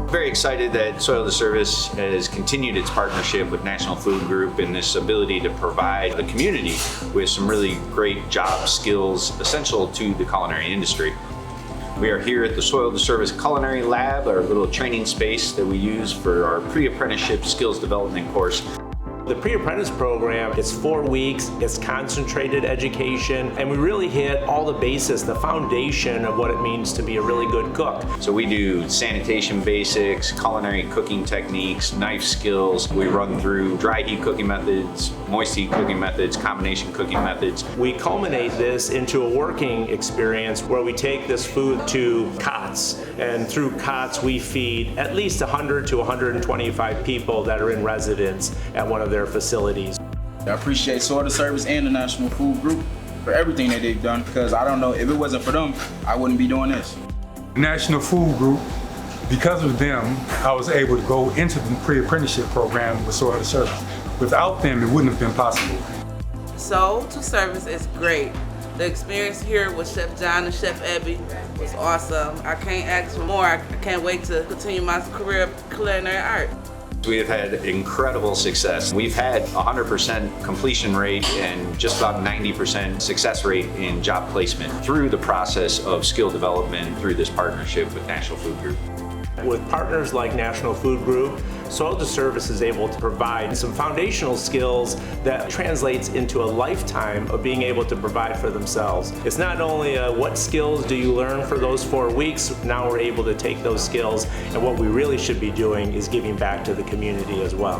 Very excited that Soil to Service has continued its partnership with National Food Group in this ability to provide the community with some really great job skills essential to the culinary industry. We are here at the Soil to Service Culinary Lab, our little training space that we use for our pre-apprenticeship skills development course. The pre-apprentice program is 4 weeks, it's concentrated education, and we really hit all the basis, the foundation of what it means to be a really good cook. So we do sanitation basics, culinary cooking techniques, knife skills. We run through dry heat cooking methods, moist heat cooking methods, combination cooking methods. We culminate this into a working experience where we take this food to COTS, and through COTS we feed at least 100 to 125 people that are in residence at one of their facilities. I appreciate Soil to Service and the National Food Group for everything that they've done, because I don't know, if it wasn't for them, I wouldn't be doing this. National Food Group, because of them, I was able to go into the pre-apprenticeship program with Soil to Service. Without them, it wouldn't have been possible. Soil to Service is great. The experience here with Chef John and Chef Abby was awesome. I can't ask for more. I can't wait to continue my career of culinary art. We have had incredible success. We've had 100% completion rate and just about 90% success rate in job placement through the process of skill development through this partnership with National Food Group. With partners like National Food Group, Soil to Service is able to provide some foundational skills that translates into a lifetime of being able to provide for themselves. It's not only what skills do you learn for those 4 weeks, now we're able to take those skills, and what we really should be doing is giving back to the community as well.